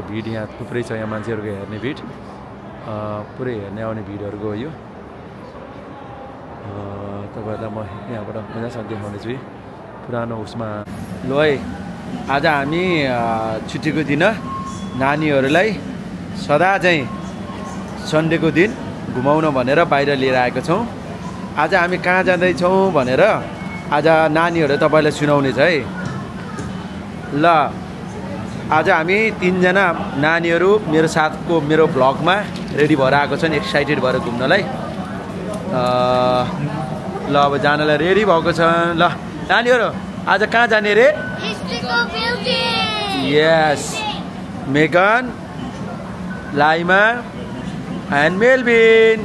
भिड यहाँ थुप्रै छ, यहाँ मान्छेहरूको हेर्ने भिड, पुरै हेर्ने आउने भिडहरूको यो तपाईँहरूलाई म यहाँबाट मजासँग देखाउने छु पुरानो उसमा। ल है, आज हामी छुट्टीको दिन नानीहरूलाई सदा चाहिँ सन्डेको दिन घुमाउन भनेर बाहिर लिएर आएको छौँ। आज हामी कहाँ जाँदैछौँ भनेर आज नानीहरू तपाईँलाई सुनाउने छ है। ल आज हामी 3 जना नानीहरू मेरो साथको मेरो भ्लगमा रेडी भएर आएको छन्, एक्साइटेड भएर घुम्नलाई। ल अब जानलाई रेडी भएको छन्। ल नानीहरू आज कहाँ जाने रे? यस, मेगन, लाइमा एन्ड मेलबिन।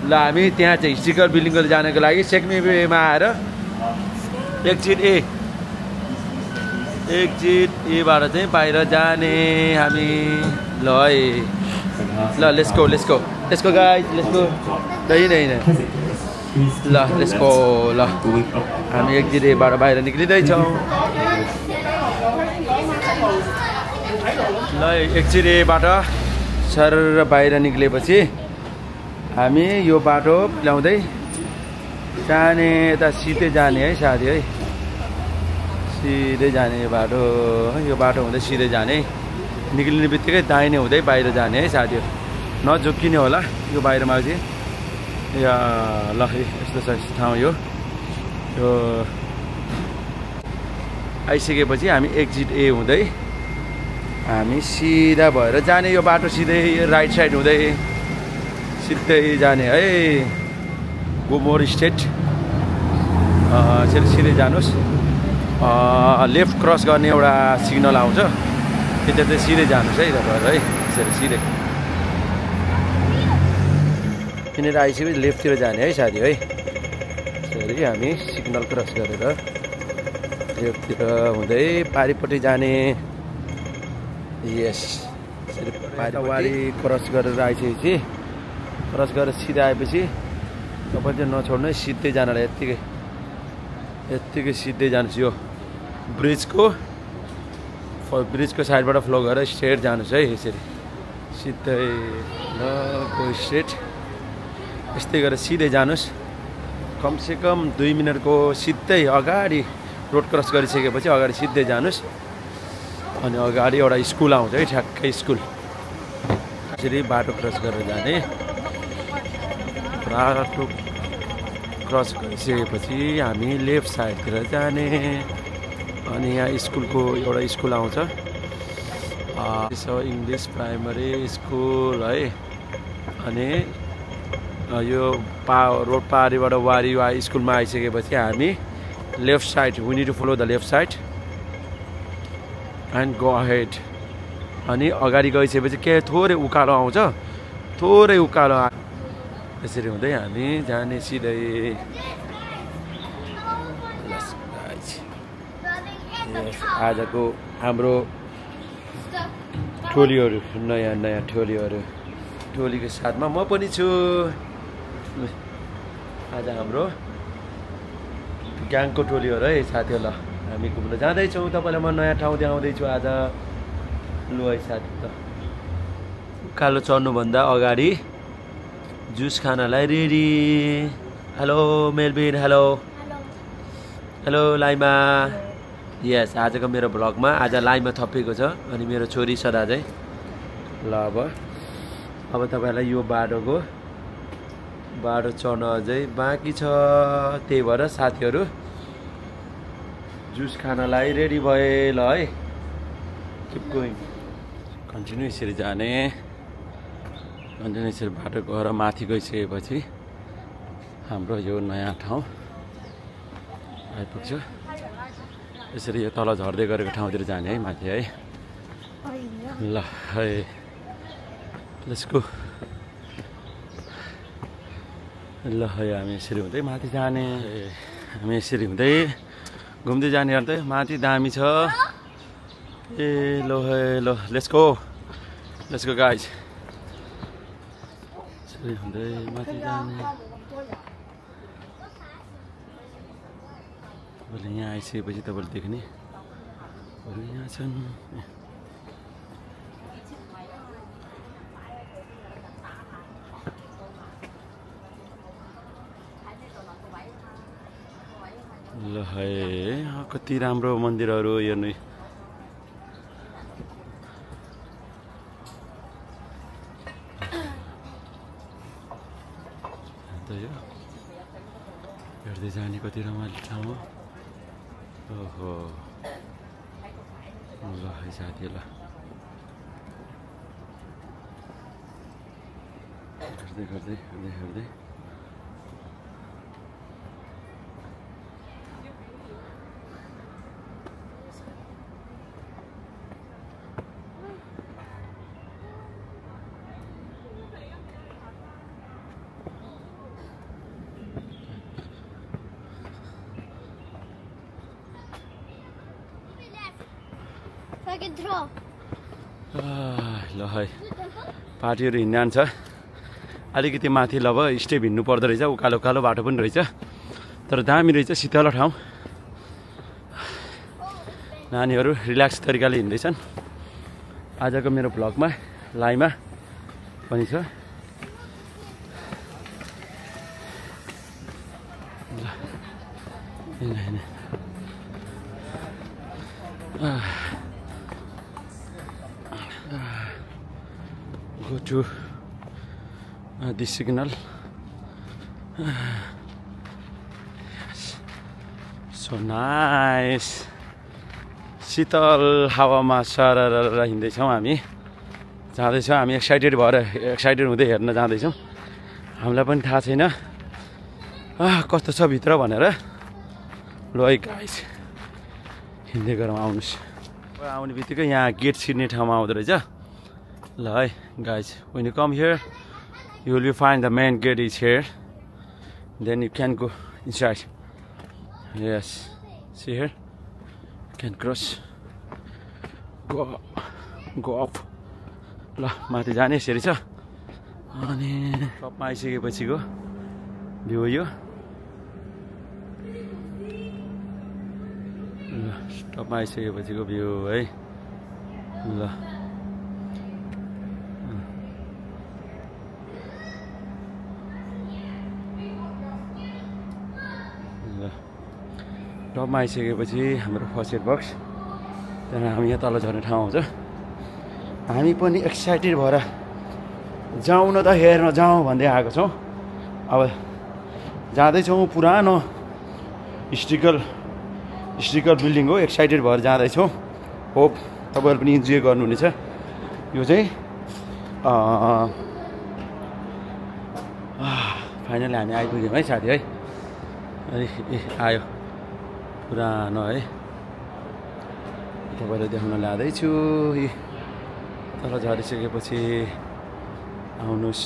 ल हामी त्यहाँ चाहिँ हिस्ट्रिकल बिल्डिङको जानको लागि सेक्मेमा आएर एक्जिट एबाट चाहिँ बाहिर जाने हामी। ल है, ल let's go guys, let's go. नहीं ल लेट्स गो। ल हामी एक्जिट एबाट बाहिर निक्लिँदैछौँ। ल एक्जिट एबाट सर बाहिर निक्लेपछि हामी यो बाटो ल्याउँदै जाने, यता सिधै जाने है साथी है, सिधै जाने यो बाटो हुँदै सिधै जाने, निक्लिने बित्तिकै दाहिने हुँदै बाहिर जाने है साथीहरू, नझुक्किने होला यो बाहिरमा चाहिँ। या ल यस्तो छ ठाउँ यो आइसकेपछि हामी एक्जिट ए हुँदै हामी सिधा भएर जाने, यो बाटो सिधै राइट साइड हुँदै सिधै जाने है, गोमोर स्टेट। सिधै जानुहोस्, लेफ्ट क्रस गर्ने एउटा सिग्नल आउँछ, त्यता चाहिँ सिधै जानुहोस् है तपाईँहरू है, यसरी सिधै यहाँनिर आइसकेपछि लेफ्टतिर जाने है साथी है। यसरी हामी सिग्नल क्रस गरेर लेफ्टतिर हुँदै पारिपट्टि जाने। यस, यसरी पारिवारी क्रस गरेर आइसकेपछि क्रस गरेर सिधै आएपछि तपाईँ चाहिँ नछोड्नु है, सिधै जानलाई यत्तिकै सिधै जानुहोस्। यो ब्रिजको साइडबाट फ्लो गरेर स्ट्रेट जानुहोस् है, यसरी सिधै ल गो स्ट्रेट, यस्तै गरेर सिधै जानुहोस्। कमसेकम 2 मिनटको सिधै अगाडि रोड क्रस गरिसकेपछि अगाडि सिधै जानुहोस्। अनि अगाडि एउटा स्कुल आउँछ है, ठ्याक्कै स्कुल। यसरी बाटो क्रस गरेर जाने, बाटो क्रस गरिसकेपछि हामी लेफ्ट साइडतिर जाने। अनि यहाँ स्कुलको एउटा स्कुल आउँछ, इङ्ग्लिस प्राइमरी स्कुल है। अनि यो रोड पारीबाट वारी स्कुलमा आइसकेपछि हामी left side, we need to follow the left side and go ahead. अनि अगाडि गइसकेपछि के थोरै उकालो आउँछ, थोरै उकालो यसरी हुँदै हामी जाने सिधै। आजको हाम्रो टोलीहरू, नयाँ टोलीको साथमा म पनि छु। आज हाम्रो ग्याङको टोलीहरू है साथीहरू। ल हामी घुम्न जाँदैछौँ, तपाईँलाई म नयाँ ठाउँ देखाउँदैछु आज। लु है साथी, त उकालो चढ्नुभन्दा अगाडि जुस खानलाई ready. Hello Melvin, hello Laima. Yes, आजको मेरो भ्लगमा आज लाइमा थपिएको छ अनि मेरो छोरी सदा चाहिँ। ल अब तपाईँलाई यो बाटो चढ्न अझै बाँकी छ, त्यही भएर साथीहरू जुस खानलाई रेडी भए। ल है, किप गोइङ, कन्टिन्यू यसरी जाने, कन्टिन्यू यसरी बाटो गएर माथि गइसकेपछि हाम्रो यो नयाँ ठाउँ आइपुग्छ। यसरी यो तल झर्दै गरेको ठाउँतिर जाने है, माथि है। ल है, लेट्स गो। ल है, हामी यसरी हुँदै माथि जाने, हामी यसरी हुँदै घुम्दै जाने अन्त माथि दामी छ। ए लो है, लो लेट्स गो गाइज। यसरी हुँदै माथि जाने। तपाईँले यहाँ आइसकेपछि तपाईँले देख्ने यहाँ छन्। ल है कति राम्रो मन्दिरहरू हेर्नु हेर्दै जाने कति रमाइलो ठाउँ हो ओहो ल है साथीहरूलाई हेर्दै हेर्दै हेर्दै हेर्दै ल है पार्टीहरू हिँड्न जान्छ अलिकति माथि अब स्टेप हिँड्नु पर्दो रहेछ उकालो उकालो बाटो पनि रहेछ तर दामी रहेछ शीतल ठाउँ नानीहरू रिल्याक्स तरिकाले हिँड्दैछन् आजको मेरो भ्लगमा लाइभमा पनि छ go to this signal so nice शीतल हावामा सरर हिँड्दैछौँ हामी जाँदैछौँ हामी एक्साइटेड हुँदै हेर्न जाँदैछौँ हामीलाई पनि थाहा छैन कस्तो छ भित्र भनेर ल है गाइस हिँड्दै गरौँ आउनुहोस् आउने बित्तिकै यहाँ गेट छिर्ने ठाउँमा आउँदो रहेछ ल है guys when you come here you will find the main gate is here then you can go inside yes see here you can cross go up ल माथि जाने यसरी छ अनि टपमा आइसकेपछिको भ्यू यो ल टपमा आइसकेपछिको भ्यू है ल टपमा आइसकेपछि हाम्रो फर्स्ट एड बक्स त्यहाँदेखि हामी यहाँ तल झर्ने ठाउँ आउँछ हामी पनि एक्साइटेड भएर जाउँ न त हेर्न जाउँ भन्दै आएको छौँ अब जाँदैछौँ पुरानो हिस्ट्रिकल बिल्डिङ हो एक्साइटेड भएर जाँदैछौँ होप तपाईँहरू पनि इन्जोय गर्नुहुनेछ यो चाहिँ फाइनली हामी आइपुग्यौँ है साथी है अनि आयो पुरानो है तपाईँलाई देखाउन लाँदैछु तल झरिसकेपछि आउनुहोस्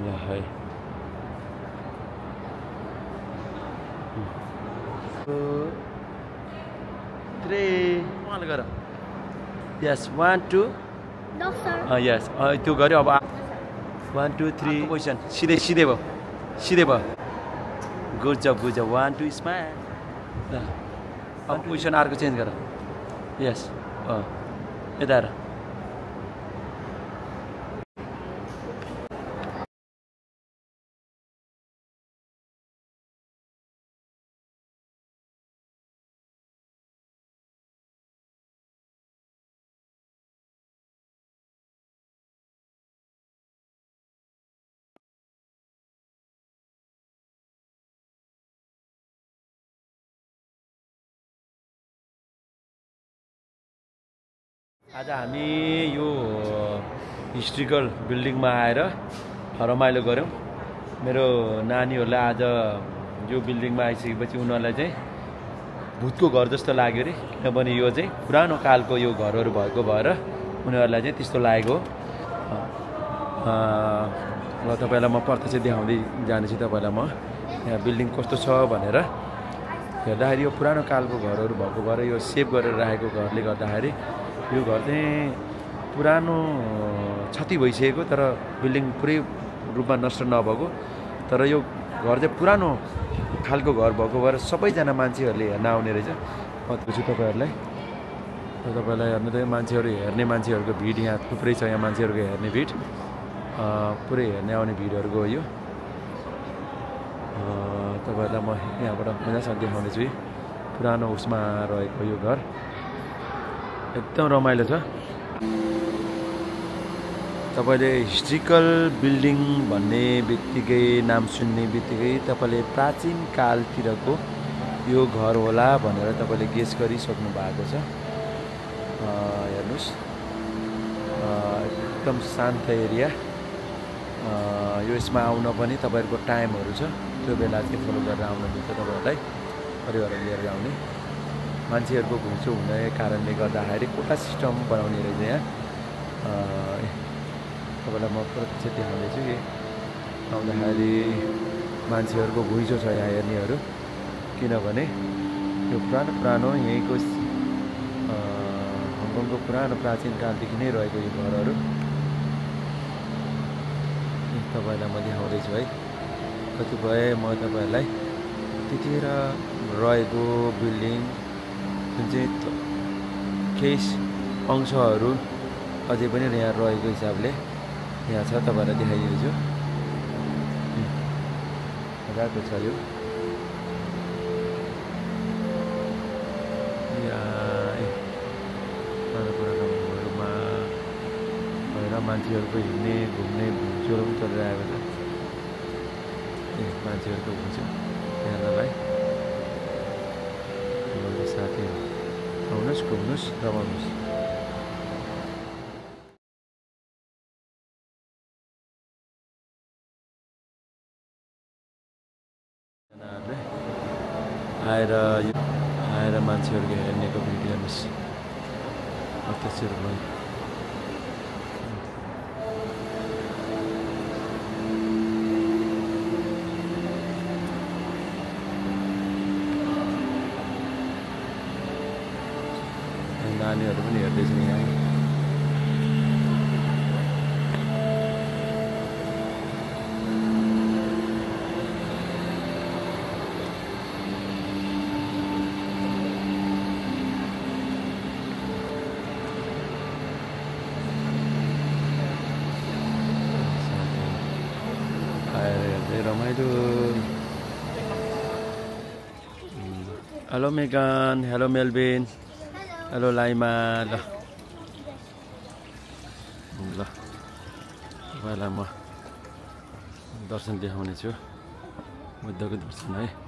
ल है गर यस 1 2 यस त्यो गऱ्यो अब 1 2 3 पोजिसन सिधै भयो गुड जब 1 2 स्माइल ल अब पोजिसन अर्को चेन्ज गर यस यता आज हामी यो हिस्ट्रिकल बिल्डिङमा आएर रमाइलो गऱ्यौँ मेरो नानीहरूलाई आज यो बिल्डिङमा आइसकेपछि उनीहरूलाई चाहिँ भूतको घर जस्तो लाग्यो अरे किनभने यो चाहिँ पुरानो कालको यो घरहरू भएको भएर उनीहरूलाई चाहिँ त्यस्तो लागेको ल तपाईँलाई म प्रत्यक्ष देखाउँदै जानेछु तपाईँलाई म यहाँ बिल्डिङ कस्तो छ भनेर हेर्दाखेरि यो पुरानो कालको घरहरू भएको भएर यो सेभ गरेर राखेको घरले गर्दाखेरि यो घर चाहिँ पुरानो क्षति भइसकेको तर बिल्डिङ पुरै रूपमा नष्ट नभएको तर यो घर चाहिँ पुरानो खालको घर भएको भएर सबैजना मान्छेहरूले हेर्न आउने रहेछ म छु तपाईँहरूलाई र तपाईँलाई हेर्नु त मान्छेहरू हेर्ने मान्छेहरूको भिड यहाँ थुप्रै छ यहाँ मान्छेहरूको हेर्ने भिड पुरै हेर्ने आउने भिडहरू गयो। तपाईँहरूलाई म यहाँबाट मजासँग देखाउने छु। पुरानो उसमा रहेको यो घर एकदम रमाइलो छ। तपाईँले हिस्ट्रिकल बिल्डिङ भन्ने बित्तिकै नाम सुन्ने बित्तिकै तपाईँले प्राचीन कालतिरको यो घर होला भनेर तपाईँले गेस गरिसक्नु भएको छ। हेर्नुहोस् एकदम शान्त एरिया। यो यसमा आउन पनि तपाईँहरूको टाइमहरू छ, त्यो बेला चाहिँ फलो गरेर आउन दिन्छ। तपाईँहरूलाई परिवारहरू लिएर आउने मान्छेहरूको घुइँचो हुने कारणले गर्दाखेरि कोठा सिस्टम बनाउने रहेछ यहाँ। तपाईँलाई म प्रत्यक्ष देखाउँदैछु कि आउँदाखेरि मान्छेहरूको घुइँचो छ यहाँ हेर्नेहरू, किनभने यो पुरानो यहीँको हङकङको पुरानो प्राचीन कालदेखि नै रहेको यो घरहरू तपाईँलाई म देखाउँदैछु है। कतिपय म तपाईँहरूलाई त्यतिखेर रहेको बिल्डिङ जुन चाहिँ केही अंशहरू अझै पनि यहाँ रहेको हिसाबले यहाँ छ, तपाईँहरूलाई देखाइदिन्छु। मजाको छ यो। पुरानो भएर मान्छेहरूको हिँड्ने घुम्ने घुम्चोहरू पनि चलिरहेको छ। मान्छेहरूको घुम्छ हेर्नलाई। साथीहरू आउनुहोस्, घुम्नुहोस्, रमाउनुहोस्। आएर मान्छेहरूको हेर्नेको भिडियो हेर्नुहोस् प्रत्यक्ष रूपमा। नानीहरू पनि हेर्दैछन् यहाँ। रमाइलो। Hello Megan, hello Melvin, hello Laima. ल तपाईँलाई म दर्शन देखाउने छु, बुद्धको दर्शन है।